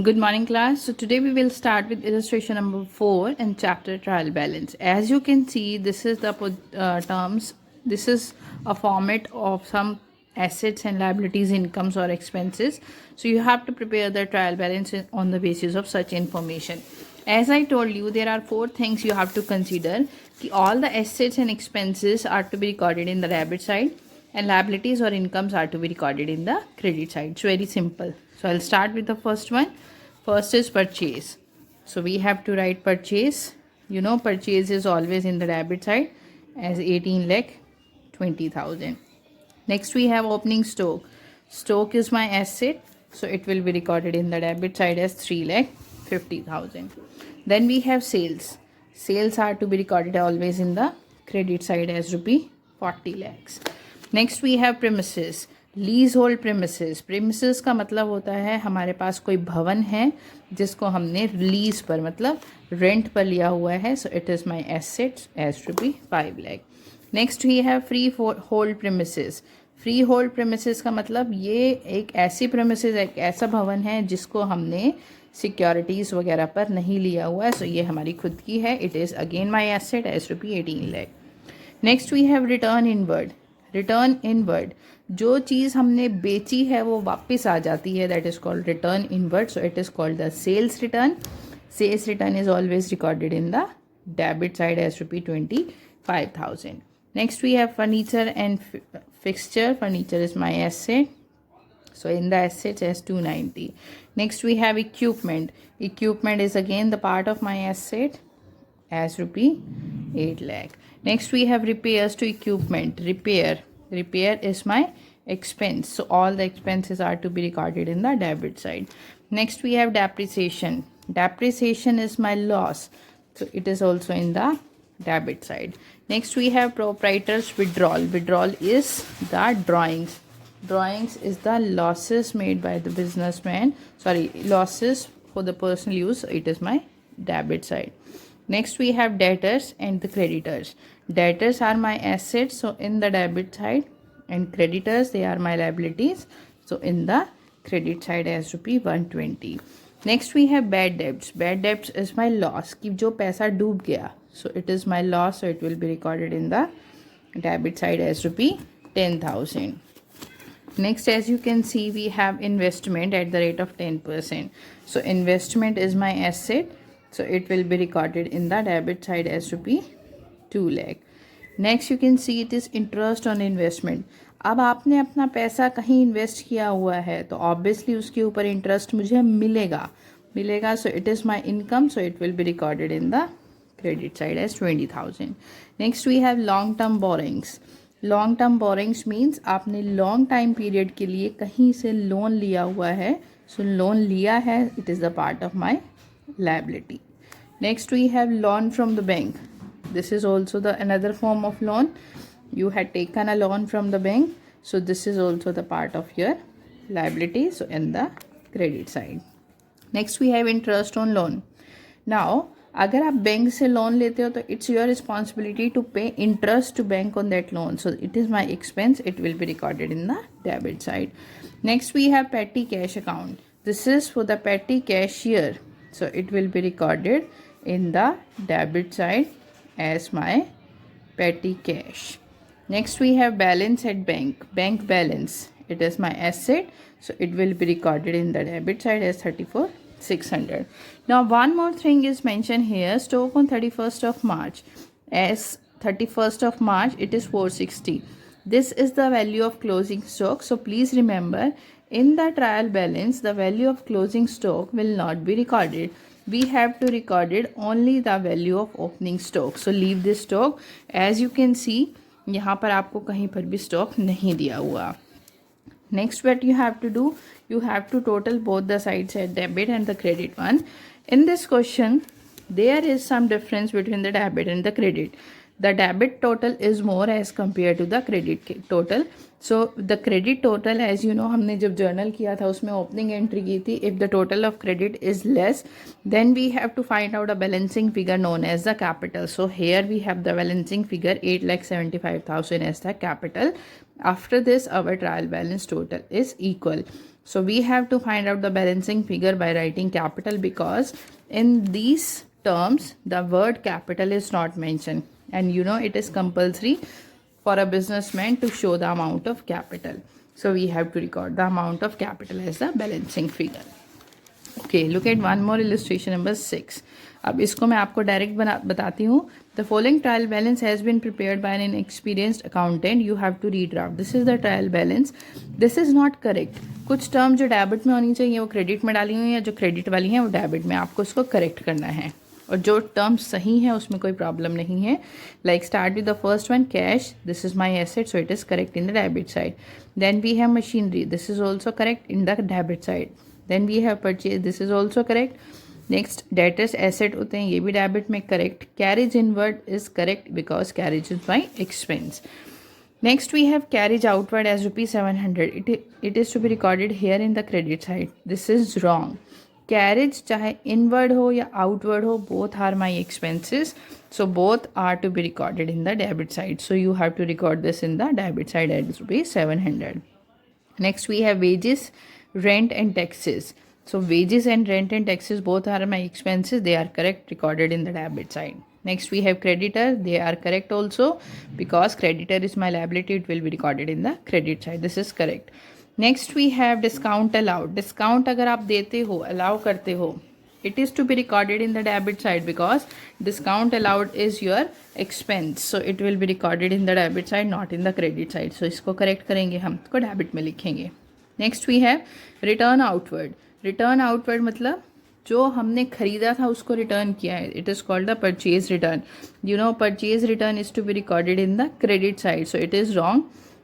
Good morning, class. So today we will start with illustration number 4 in chapter trial balance. As you can see, this is the terms. This is a format of some assets and liabilities, incomes or expenses. So you have to prepare the trial balance on the basis of such information. As I told you, there are 4 things you have to consider. All the assets and expenses are to be recorded in the debit side, and liabilities or incomes are to be recorded in the credit side. It's very simple. So I'll start with the first one. First is purchase. So we have to write purchase. You know, purchase is always in the debit side as 18 lakh 20,000. Next we have opening stock. Stock is my asset, so it will be recorded in the debit side as 3 lakh 50,000. Then we have sales. Sales are to be recorded always in the credit side as rupee 40 lakhs. Next we have premises. Lease hold premises. Premises का मतलब होता है हमारे पास कोई भवन है जिसको हमने लीज पर मतलब रेंट पर लिया हुआ है. So it is my assets as रupee 5 lakh. Next we have free hold premises. Free hold premises का मतलब ये एक ऐसी प्रेमिसेस, एक ऐसा भवन है जिसको हमने सिक्योरिटीज़ वगैरह पर नहीं लिया हुआ है. सो ये हमारी खुद की है. It is again my asset as rupee 18 lakh. Next we have return inward. Return inward, जो चीज़ हमने बेची है वो वापस आ जाती है, that is called return inward. So it is called the sales return. Sales return is always recorded in the debit side as rupee 25,000. Next we have furniture and fixture. Furniture is my asset, so in the assets as 290. Next we have equipment. Equipment is again the part of my asset as rupee 8 lakh. Next we have repairs to equipment. Repair is my expense, so all the expenses are to be recorded in the debit side. Next we have depreciation. Depreciation is my loss, so it is also in the debit side. Next we have proprietor's withdrawal. Withdrawal is the drawings. Drawings is the losses made by the businessman, losses for the personal use. So it is my debit side. Next we have debtors and the creditors. Debtors are my assets, so in the debit side, and creditors, they are my liabilities, so in the credit side as rupee 120. Next we have bad debts. Bad debts is my loss, कि जो पैसा डूब गया, so it is my loss, so it will be recorded in the debit side as rupee 10,000. Next, as you can see, we have investment at the rate of 10%. So investment is my asset, so it will be recorded in the debit side as rupee 2 lakh. Next you can see it is interest on investment. अब आपने अपना पैसा कहीं invest किया हुआ है तो obviously उसके ऊपर इंटरेस्ट मुझे मिलेगा. सो it is my income, so it will be recorded in the credit side as 20,000. Next we have long term borrowings. Long term borrowings means आपने long time period के लिए कहीं से लोन लिया हुआ है. So लोन लिया है, it is the part of my liability. Next we have loan from the bank. This is also the another form of loan. You had taken a loan from the bank, so this is also the part of your liability, so in the credit side. Next we have interest on loan. Now अगर आप bank से loan लेते हो तो it's your responsibility to pay interest to bank on that loan. So it is my expense, it will be recorded in the debit side. Next we have petty cash account. This is for the petty cashier, so it will be recorded in the debit side as my petty cash. Next we have balance at bank. Bank balance, it is my asset, so it will be recorded in the debit side as 34,600. Now one more thing is mentioned here. Stock on 31st of March. As 31st of March it is 460. This is the value of closing stock. So please remember, in the trial balance the value of closing stock will not be recorded. We have to record it only the value of opening stock. So leave this stock. As you can see, यहाँ पर आपको कहीं पर भी stock नहीं दिया हुआ. Next what you have to do, you have to total both the sides at debit and the credit one. In this question there is some difference between the debit and the credit. The debit total is more as compare to the credit total. So the credit total, as you know, हमने जब journal किया था उसमें opening entry की थी. If the total of credit is less then we have to find out a balancing figure known as the capital. So here we have the balancing figure 8,75,000 as the capital. After this our trial balance total is equal. So we have to find out the balancing figure by writing capital, because in these terms the word capital is not mentioned, and you know it is compulsory for a businessman to show the amount of capital. So we have to record the amount of capital as the balancing figure. Okay, look at one more illustration number 6. अब इसको मैं आपको direct बताती हूँ. The following trial balance has been prepared by an inexperienced accountant. You have to redraft. This is the trial balance. This is not correct. कुछ term जो debit में होनी चाहिए वो क्रेडिट में डाली हुई हैं, जो क्रेडिट वाली हैं वो डेबिट में. आपको इसको करेक्ट करना है, और जो टर्म्स सही है उसमें कोई प्रॉब्लम नहीं है. Like start with the first one, cash. This is my asset, so it is correct in the debit side. Then we have machinery. This is also correct in the debit side. Then we have purchase. This is also correct. Next debtors asset होते हैं, ये भी debit में correct. Carriage inward is correct because carriage is my expense. Next we have carriage outward as ₹700. It is to be recorded here in the credit side. This is wrong. Carriage चाहे inward हो या outward हो, both are my expenses. So both are to be recorded in the debit side. So you have to record this in the debit side as ₹700. Next we have wages, rent and taxes. So wages and rent and taxes both are my expenses. They are correct, recorded in the debit side. Next we have creditor. They are correct also, because creditor is my liability. It will be recorded in the credit side. This is correct. Next we have discount allowed. Discount अगर आप देते हो, allow करते हो, it is to be recorded in the debit side, because discount allowed is your expense. So it will be recorded in the debit side, not in the credit side. So इसको correct करेंगे, हम इसको debit में लिखेंगे. Next we have return outward. Return outward मतलब जो हमने खरीदा था उसको रिटर्न किया है. It is called the purchase return. You know purchase return is to be recorded in the credit side. So it is wrong.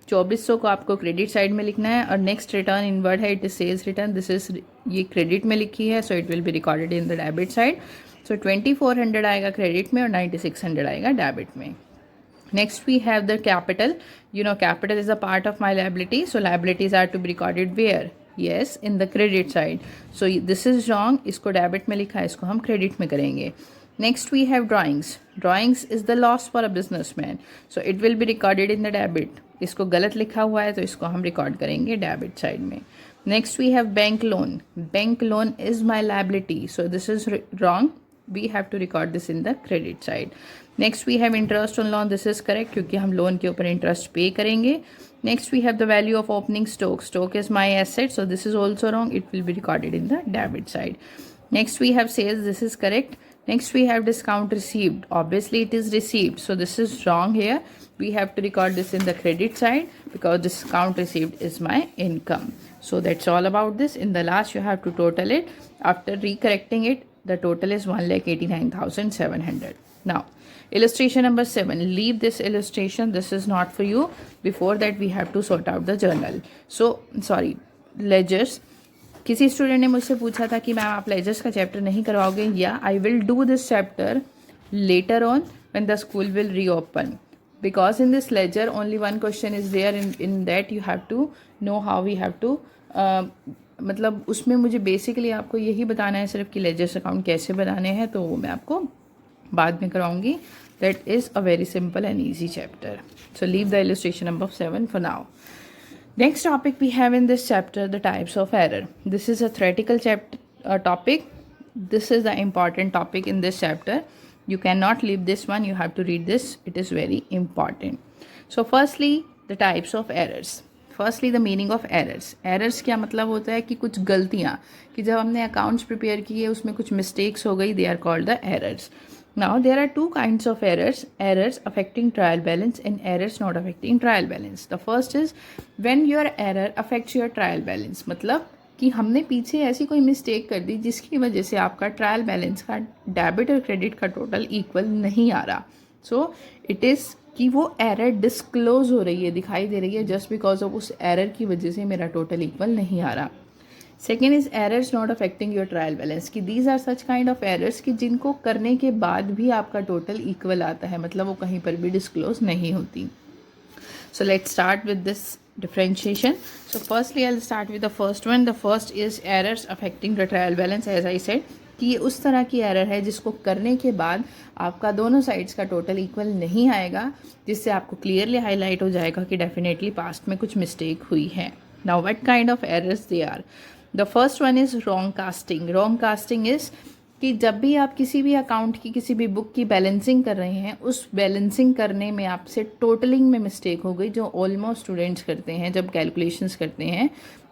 2400 को आपको क्रेडिट साइड में लिखना है. और नेक्स्ट रिटर्न इनवर्ड है, it is sales return. This is ये credit में लिखी है, so it will be recorded in the debit side. So 2400 आएगा क्रेडिट में और 9600 आएगा डेबिट में. Next we have the capital. You know capital is a part of my liability. So liabilities are to be recorded where? Yes, in the credit side. So this is wrong. इसको debit में लिखा है, इसको हम credit में करेंगे. Next we have drawings. Drawings is the loss for a businessman. So it will be recorded in the debit. इसको गलत लिखा हुआ है तो इसको हम रिकॉर्ड करेंगे डेबिट साइड में. Next we have bank loan. Bank loan is my liability. So this is wrong. We have to record this in the credit side. Next we have interest on loan. This is correct क्योंकि हम loan के ऊपर interest पे करेंगे. Next we have the value of opening stock. Stock is my asset, so this is also wrong. It will be recorded in the debit side. Next we have sales. This is correct. Next we have discount received. Obviously it is received, so this is wrong here. We have to record this in the credit side because discount received is my income. So that's all about this. In the last you have to total it. After recorrecting it, the total is 1,89,700. Now illustration number 7. Leave this illustration. This is not for you. Before that we have to sort out the journal. So sorry, ledgers. किसी student ने मुझसे पूछा था कि ma'am आप ledgers का chapter नहीं करवाओगे. या I will do this chapter later on when the school will reopen, because in this ledger only one question is there. In that you have to know how we have to, मतलब उसमें मुझे basically आपको यही बताना है सिर्फ कि ledgers account कैसे बनाने हैं, तो वो मैं आपको बाद में करवाऊंगी. That is a very simple and easy chapter. So leave the illustration number 7 for now. Next topic we have in this chapter, the types of error. This is a theoretical topic. This is the important topic in this chapter. You cannot leave this one. You have to read this. It is very important. So firstly, the types of errors. Firstly, the meaning of errors. Errors क्या मतलब होता है कि कुछ गलतियाँ, कि जब हमने accounts prepare किए उसमें कुछ mistakes हो गई. They are called the errors. Now there are two kinds of errors. Errors affecting trial balance and errors not affecting trial balance. The first is when your error affects your trial balance. मतलब कि हमने पीछे ऐसी कोई mistake कर दी जिसकी वजह से आपका ट्रायल बैलेंस का डेबिट और क्रेडिट का टोटल इक्वल नहीं आ रहा. सो इट इज़ कि वो एरर डिस्क्लोज हो रही है, दिखाई दे रही है, जस्ट बिकॉज ऑफ उस एरर की वजह से मेरा टोटल इक्वल नहीं आ रहा. Second is errors not affecting your trial balance, कि these are such kind of errors कि जिनको करने के बाद भी आपका टोटल इक्वल आता है, मतलब वो कहीं पर भी डिस्क्लोज नहीं होती. So let's start with this differentiation. So firstly I'll start with the first one. The first is errors affecting the trial balance. As I said कि ये उस तरह की एरर है जिसको करने के बाद आपका दोनों साइड्स का टोटल इक्वल नहीं आएगा, जिससे आपको क्लियरली हाईलाइट हो जाएगा कि डेफिनेटली पास्ट में कुछ मिस्टेक हुई है. Now what kind of errors they are? The first one is wrong casting. Wrong casting is कि जब भी आप किसी भी अकाउंट की किसी भी बुक की बैलेंसिंग कर रहे हैं, उस बैलेंसिंग करने में आपसे टोटलिंग में मिस्टेक हो गई, जो ऑलमोस्ट स्टूडेंट्स करते हैं जब कैलकुलेशंस करते हैं,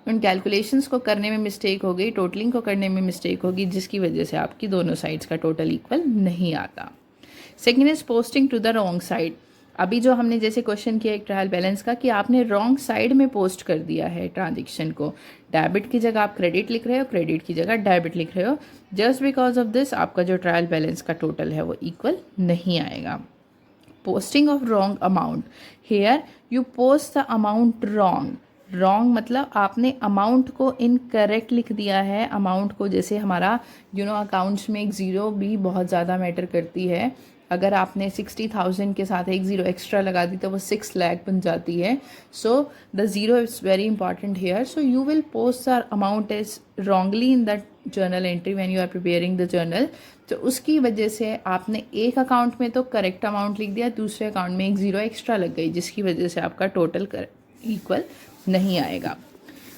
उन कैलकुलेशंस को करने में मिस्टेक हो गई, टोटलिंग को करने में मिस्टेक होगी, जिसकी वजह से आपकी दोनों साइड्स का टोटल इक्वल नहीं आता. Second is posting to the wrong side. अभी जो हमने जैसे क्वेश्चन किया एक ट्रायल बैलेंस का कि आपने रॉन्ग साइड में पोस्ट कर दिया है ट्रांजेक्शन को, डेबिट की जगह आप क्रेडिट लिख रहे हो, क्रेडिट की जगह डेबिट लिख रहे हो. जस्ट बिकॉज ऑफ दिस आपका जो ट्रायल बैलेंस का टोटल है वो इक्वल नहीं आएगा. Posting of wrong amount. Here you post the amount wrong. Wrong मतलब आपने अमाउंट को इनकरेक्ट लिख दिया है. अमाउंट को जैसे हमारा अकाउंट्स में एक ज़ीरो भी बहुत ज़्यादा मैटर करती है. अगर आपने 60,000 के साथ एक ज़ीरो एक्स्ट्रा लगा दी तो वो 6 लाख बन जाती है. So the zero is very important here. So you will post the amount is wrongly in the journal entry when you are preparing the journal. तो उसकी वजह से आपने एक अकाउंट में तो करेक्ट अमाउंट लिख दिया, दूसरे अकाउंट में एक ज़ीरो एक्स्ट्रा लग गई, जिसकी वजह से आपका टोटल इक्वल नहीं आएगा.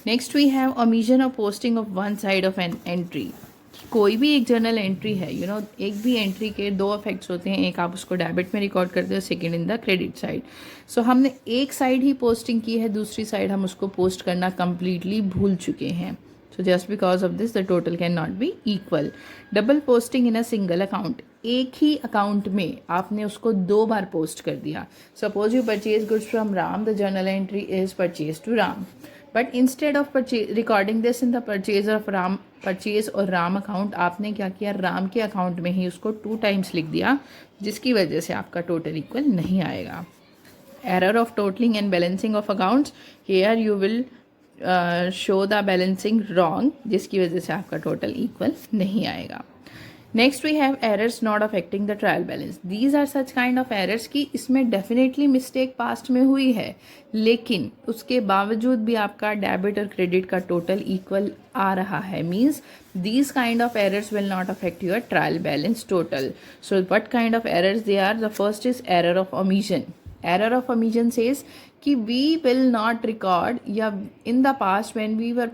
Next we have omission of posting of one side of an entry. कोई भी एक जर्नल एंट्री है, एक भी एंट्री के दो इफेक्ट्स होते हैं. एक आप उसको डेबिट में रिकॉर्ड करते हो, second in the credit side. So हमने एक साइड ही पोस्टिंग की है, दूसरी साइड हम उसको पोस्ट करना कंप्लीटली भूल चुके हैं. So just because of this the total can not be equal. Double posting in a single account. एक ही अकाउंट में आपने उसको दो बार पोस्ट कर दिया. Suppose you purchase goods from Ram, the journal entry is purchase to Ram, but instead of recording this in the purchase और Ram account, आपने क्या किया, राम के अकाउंट में ही उसको 2 टाइम्स लिख दिया, जिसकी वजह से आपका टोटल इक्वल नहीं आएगा. Error of totalling and balancing of accounts. Here you will show the balancing wrong, जिसकी वजह से आपका टोटल इक्वल नहीं आएगा. Next we have errors not affecting the trial balance. These are such kind of errors कि इसमें definitely mistake past में हुई है, लेकिन उसके बावजूद भी आपका डेबिट और क्रेडिट का टोटल इक्वल आ रहा है. Means these kind of errors will not affect your trial balance total. So what kind of errors they are? The first is error of omission. Error of omission says कि we will not record, या in the past when we were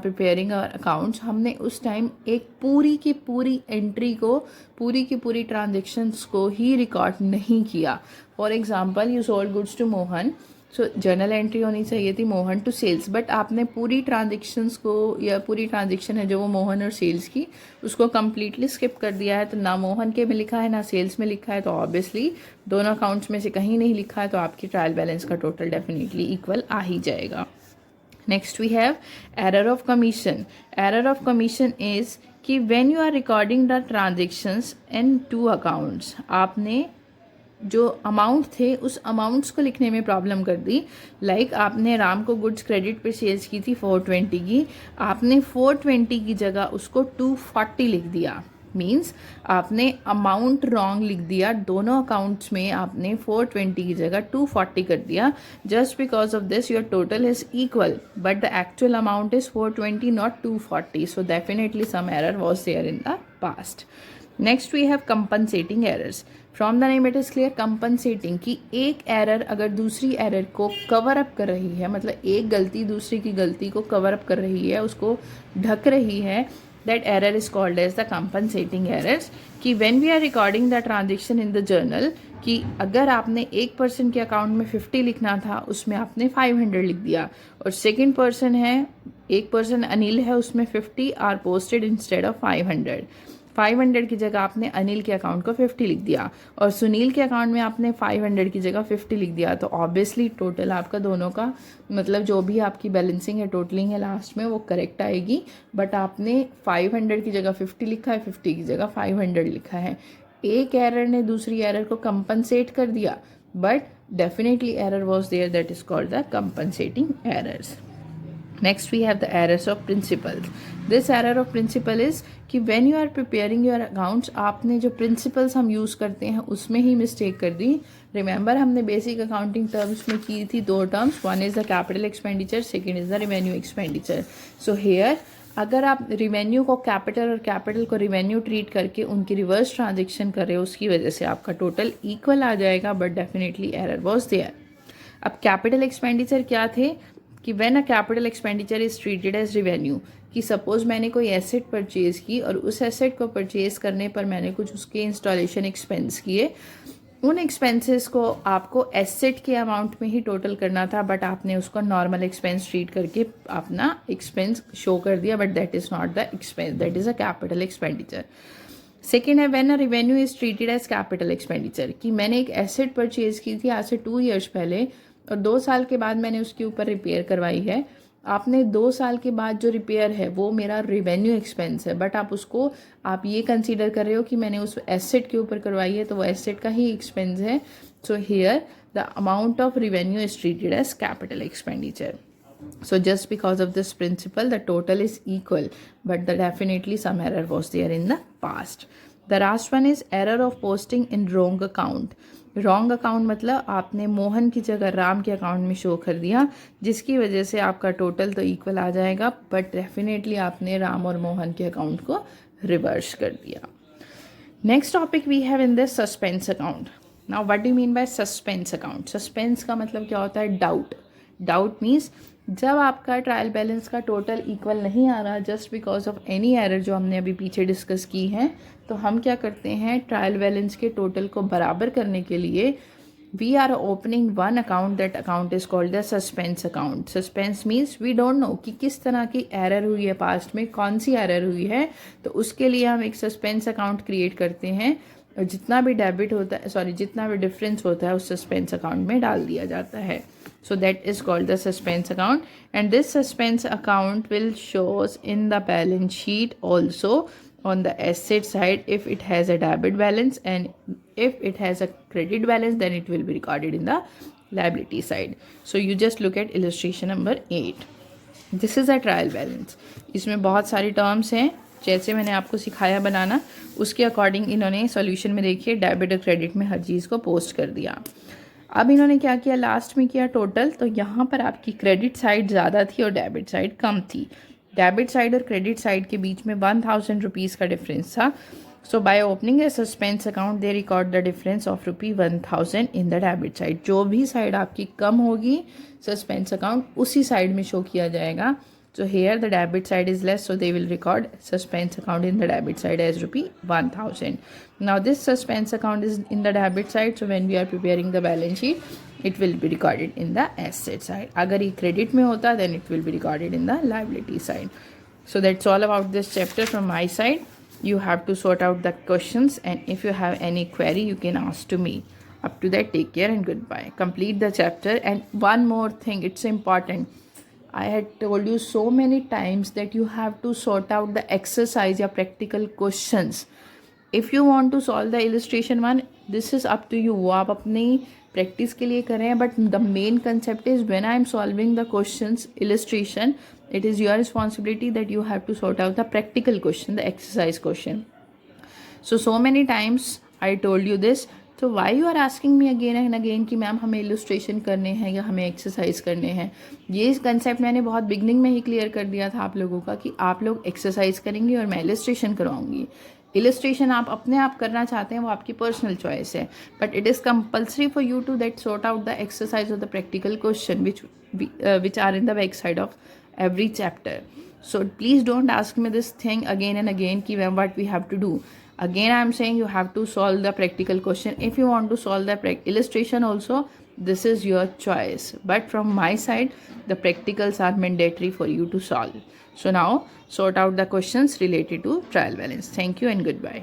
preparing our accounts, हमने उस time एक पूरी की पूरी entry को, पूरी की पूरी ट्रांजेक्शन्स को ही रिकॉर्ड नहीं किया. For example you sold goods to Mohan, so journal entry होनी चाहिए थी मोहन टू सेल्स, बट आपने पूरी ट्रांजेक्शन्स को, या पूरी ट्रांजेक्शन है जो वो मोहन और सेल्स की, उसको कम्प्लीटली स्किप कर दिया है. तो ना मोहन के में लिखा है ना सेल्स में लिखा है, तो ऑब्वियसली दोनों अकाउंट्स में से कहीं नहीं लिखा है, तो आपकी ट्रायल बैलेंस का टोटल डेफिनेटली इक्वल आ ही जाएगा. Next we have error of commission. Error of commission is कि when you are recording the transactions in 2 accounts, आपने जो अमाउंट थे उस अमाउंट्स को लिखने में प्रॉब्लम कर दी. लाइक आपने राम को गुड्स क्रेडिट पे सेल्स की थी 420 की, आपने 420 की जगह उसको 240 लिख दिया. मीन्स आपने अमाउंट रॉन्ग लिख दिया. दोनों अकाउंट्स में आपने 420 की जगह 240 कर दिया. Just because of this your total is equal, but the actual amount is 420 not 240. So definitely some error was there in the past. Next we have compensating errors. From the name it is clear, compensating की एक error अगर दूसरी error को cover up कर रही है, मतलब एक गलती दूसरी की गलती को कवर अप कर रही है, उसको ढक रही है, that error is called as the compensating errors. कि when we are recording the transaction in the journal, कि अगर आपने एक पर्सन के अकाउंट में 50 लिखना था, उसमें आपने 500 लिख दिया, और सेकेंड पर्सन है, एक पर्सन अनिल है, उसमें 50 आर पोस्टेड इंस्टेड ऑफ 500. 500 की जगह आपने अनिल के अकाउंट को 50 लिख दिया, और सुनील के अकाउंट में आपने 500 की जगह 50 लिख दिया. तो ऑब्वियसली टोटल आपका दोनों का, मतलब जो भी आपकी बैलेंसिंग है, टोटलिंग है लास्ट में, वो करेक्ट आएगी. बट आपने 500 की जगह 50 लिखा है, 50 की जगह 500 लिखा है. एक एरर ने दूसरी एरर को कंपनसेट कर दिया, but definitely error was there, that is called the compensating errors. Next we have the errors of principles. This error of principle is कि when you are preparing your accounts, आपने जो principles हम use करते हैं उसमें ही mistake कर दी. Remember हमने basic accounting terms में की थी 2 terms. One is the capital expenditure, second is the revenue expenditure. So here अगर आप revenue को capital और capital को revenue treat करके उनकी reverse transaction कर रहे हो, उसकी वजह से आपका total equal आ जाएगा, but definitely error was there. अब capital expenditure क्या थे? कि when a capital expenditure is treated as revenue, कि सपोज मैंने कोई एसेट परचेज की और उस एसेट को परचेज करने पर मैंने कुछ उसके इंस्टॉलेशन एक्सपेंस किए, उन एक्सपेंसेस को आपको एसेट के अमाउंट में ही टोटल करना था, बट आपने उसको नॉर्मल एक्सपेंस ट्रीट करके अपना एक्सपेंस शो कर दिया, but that is not the expense, that is a capital expenditure. Second है when a revenue is treated as capital expenditure, कि मैंने एक एसेट परचेज की थी आज से 2 ईयर्स पहले और 2 साल के बाद मैंने उसके ऊपर रिपेयर करवाई है। आपने 2 साल के बाद जो रिपेयर है वो मेरा रेवेन्यू एक्सपेंस है, बट आप ये कंसीडर कर रहे हो कि मैंने उस एसेट के ऊपर करवाई है, तो वो एसेट का ही एक्सपेंस है। So here the amount of revenue is treated as capital expenditure. So just because of this principle, the total is equal, but definitely some error was there in the past. The last one is error of posting in wrong account. Wrong account मतलब आपने मोहन की जगह राम के account में show कर दिया, जिसकी वजह से आपका टोटल तो इक्वल आ जाएगा, बट डेफिनेटली आपने राम और मोहन के अकाउंट को रिवर्स कर दिया. Next topic we have in this suspense account. Now what do mean by suspense account? Suspense का मतलब क्या होता है? डाउट. डाउट मीन्स जब आपका ट्रायल बैलेंस का टोटल इक्वल नहीं आ रहा just because of any error जो हमने अभी पीछे डिस्कस की है, तो हम क्या करते हैं, ट्रायल बैलेंस के टोटल को बराबर करने के लिए we are opening one account. That account is called the suspense account. Suspense means we don't know कि किस तरह की एरर हुई है पास्ट में, कौन सी एरर हुई है, तो उसके लिए हम एक सस्पेंस अकाउंट क्रिएट करते हैं और जितना भी डेबिट होता है, जितना भी डिफरेंस होता है उस सस्पेंस अकाउंट में डाल दिया जाता है. So that is called the suspense account, and this suspense account will shows in the balance sheet also on the asset side if it has a debit balance, and if it has a credit balance then it will be recorded in the liability side. So you just look at illustration number 8. This is a trial balance. इसमें बहुत सारी terms हैं, जैसे मैंने आपको सिखाया बनाना उसके according इन्होंने सॉल्यूशन में देखिए डेबिट और क्रेडिट में हर चीज़ को पोस्ट कर दिया. अब इन्होंने क्या किया, लास्ट में किया टोटल, तो यहाँ पर आपकी क्रेडिट साइड ज़्यादा थी और डेबिट साइड कम थी. डेबिट साइड और क्रेडिट साइड के बीच में 1000 रुपीज़ का डिफरेंस था. So by opening a suspense account they record the difference of ₹1000 in the debit side. जो भी साइड आपकी कम होगी सस्पेंस अकाउंट उसी साइड में शो किया जाएगा. So here the debit side is less, so they will record suspense account in the debit side as ₹1000. Now this suspense account is in the debit side, so when we are preparing the balance sheet, it will be recorded in the asset side. अगर ये credit में होता then it will be recorded in the liability side. So that's all about this chapter from my side. You have to sort out the questions, and if you have any query, you can ask to me. Up to that, take care and goodbye. Complete the chapter. And one more thing, it's important. I had told you so many times that you have to sort out the exercise या practical questions. If you want to solve the illustration one, this is up to you. वो आप अपनी practice के लिए करें, but the main concept is when I am solving the questions illustration, it is your responsibility that you have to sort out the practical question, the exercise question. So many times I told you this. तो why you are asking me again and again कि ma'am हमें illustration करने हैं या हमें exercise करने हैं. ये कंसेप्ट मैंने बहुत बिगनिंग में ही क्लियर कर दिया था आप लोगों का कि आप लोग एक्सरसाइज करेंगे और मैं इलस्ट्रेशन करवाऊंगी. इलस्ट्रेशन आप अपने आप करना चाहते हैं वो आपकी पर्सनल चॉइस है, but it is compulsory for you to that sort out the exercise of the practical question which are in the back side of every chapter. So please don't ask me this thing again and again ki ma'am what we have to do. Again I am saying you have to solve the practical question. If you want to solve the illustration also, this is your choice, but from my side the practicals are mandatory for you to solve. So now sort out the questions related to trial balance. Thank you and goodbye.